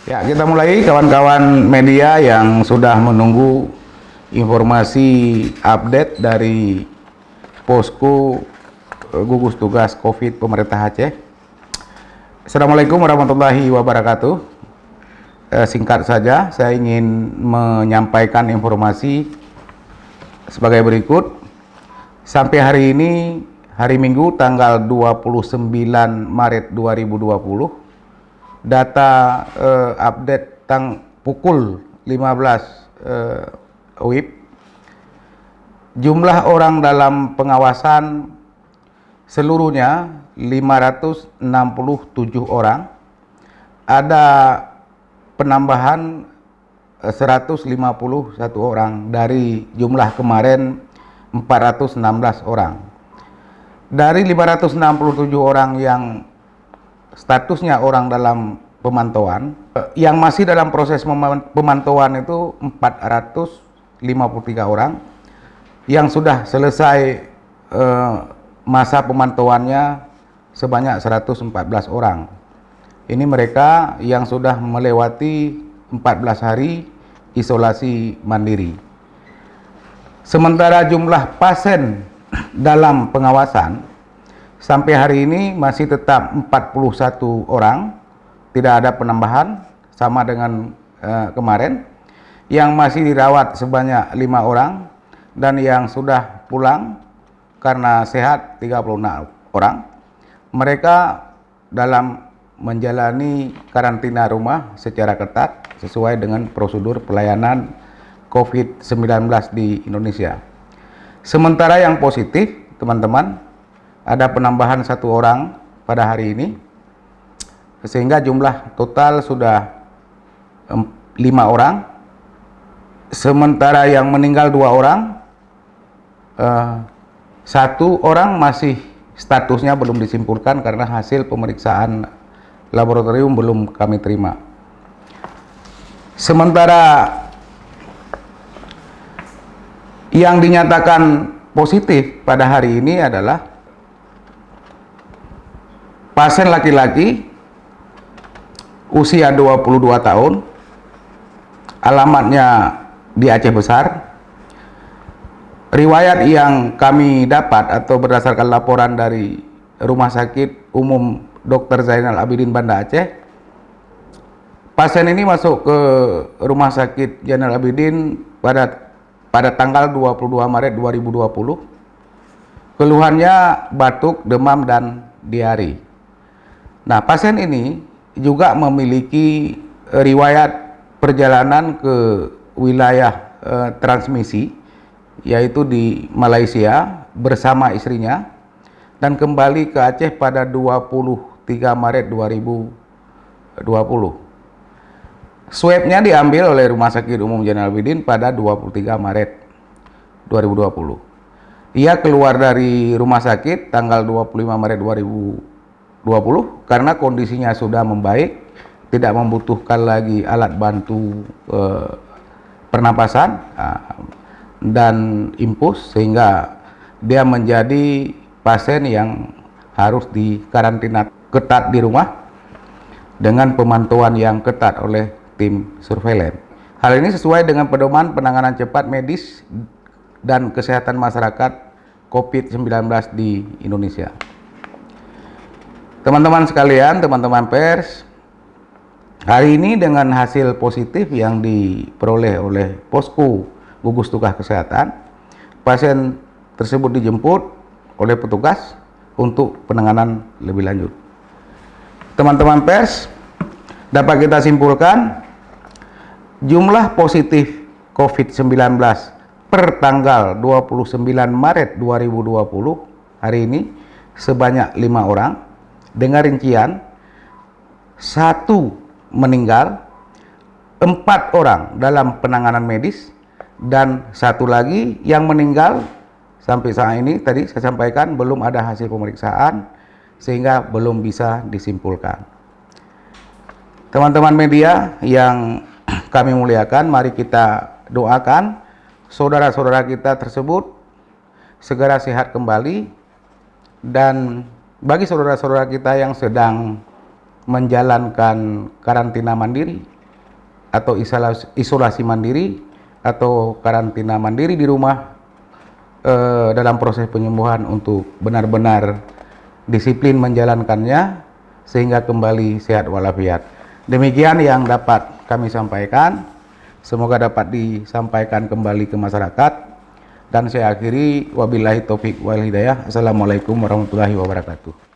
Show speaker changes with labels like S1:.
S1: Ya, kita mulai kawan-kawan media yang sudah menunggu informasi update dari posko gugus tugas COVID pemerintah Aceh. Assalamualaikum warahmatullahi wabarakatuh. Singkat saja, saya ingin menyampaikan informasi sebagai berikut. Sampai hari ini, hari Minggu tanggal 29 Maret 2020, data update pukul 15 WIB, jumlah orang dalam pengawasan seluruhnya 567 orang. Ada penambahan 151 orang dari jumlah kemarin 416 orang. Dari 567 orang yang statusnya orang dalam pemantauan, yang masih dalam proses pemantauan itu 453 orang, yang sudah selesai masa pemantauannya sebanyak 114 orang. Ini mereka yang sudah melewati 14 hari isolasi mandiri. Sementara jumlah pasien dalam pengawasan sampai hari ini masih tetap 41 orang, tidak ada penambahan sama dengan kemarin. Yang masih dirawat sebanyak 5 orang dan yang sudah pulang karena sehat 36 orang. Mereka dalam menjalani karantina rumah secara ketat sesuai dengan prosedur pelayanan COVID-19 di Indonesia. Sementara yang positif, teman-teman, ada penambahan 1 orang pada hari ini, sehingga jumlah total sudah 5 orang. Sementara yang meninggal 2 orang, 1 orang masih statusnya belum disimpulkan karena hasil pemeriksaan laboratorium belum kami terima. Sementara yang dinyatakan positif pada hari ini adalah pasien laki-laki usia 22 tahun, alamatnya di Aceh Besar. Riwayat yang kami dapat atau berdasarkan laporan dari Rumah Sakit Umum Dr. Zainal Abidin Banda Aceh, pasien ini masuk ke Rumah Sakit Zainal Abidin pada tanggal 22 Maret 2020. Keluhannya batuk, demam, dan diare. Nah, pasien ini juga memiliki riwayat perjalanan ke wilayah transmisi, yaitu di Malaysia bersama istrinya, dan kembali ke Aceh pada 23 Maret 2020. Swabnya diambil oleh Rumah Sakit Umum Zainal Abidin pada 23 Maret 2020. Ia keluar dari rumah sakit tanggal 25 Maret 2020 karena kondisinya sudah membaik, tidak membutuhkan lagi alat bantu pernapasan dan infus, sehingga dia menjadi pasien yang harus dikarantina ketat di rumah dengan pemantauan yang ketat oleh tim surveillance. Hal ini sesuai dengan pedoman penanganan cepat medis dan kesehatan masyarakat COVID-19 di Indonesia. Teman-teman sekalian, teman-teman pers, hari ini dengan hasil positif yang diperoleh oleh posko gugus tugas kesehatan, pasien tersebut dijemput oleh petugas untuk penanganan lebih lanjut. Teman-teman pers, dapat kita simpulkan jumlah positif COVID-19 per tanggal 29 Maret 2020 hari ini sebanyak 5 orang, dengan rincian 1 meninggal, 4 orang dalam penanganan medis, dan 1 lagi yang meninggal sampai saat ini tadi saya sampaikan belum ada hasil pemeriksaan sehingga belum bisa disimpulkan. Teman-teman media yang kami muliakan, mari kita doakan saudara-saudara kita tersebut segera sehat kembali, dan bagi saudara-saudara kita yang sedang menjalankan karantina mandiri, atau isolasi mandiri atau karantina mandiri di rumah dalam proses penyembuhan untuk benar-benar disiplin menjalankannya sehingga kembali sehat walafiat. Demikian yang dapat kami sampaikan. Semoga dapat disampaikan kembali ke masyarakat. Dan saya akhiri, wabillahi taufik wal hidayah. Assalamualaikum warahmatullahi wabarakatuh.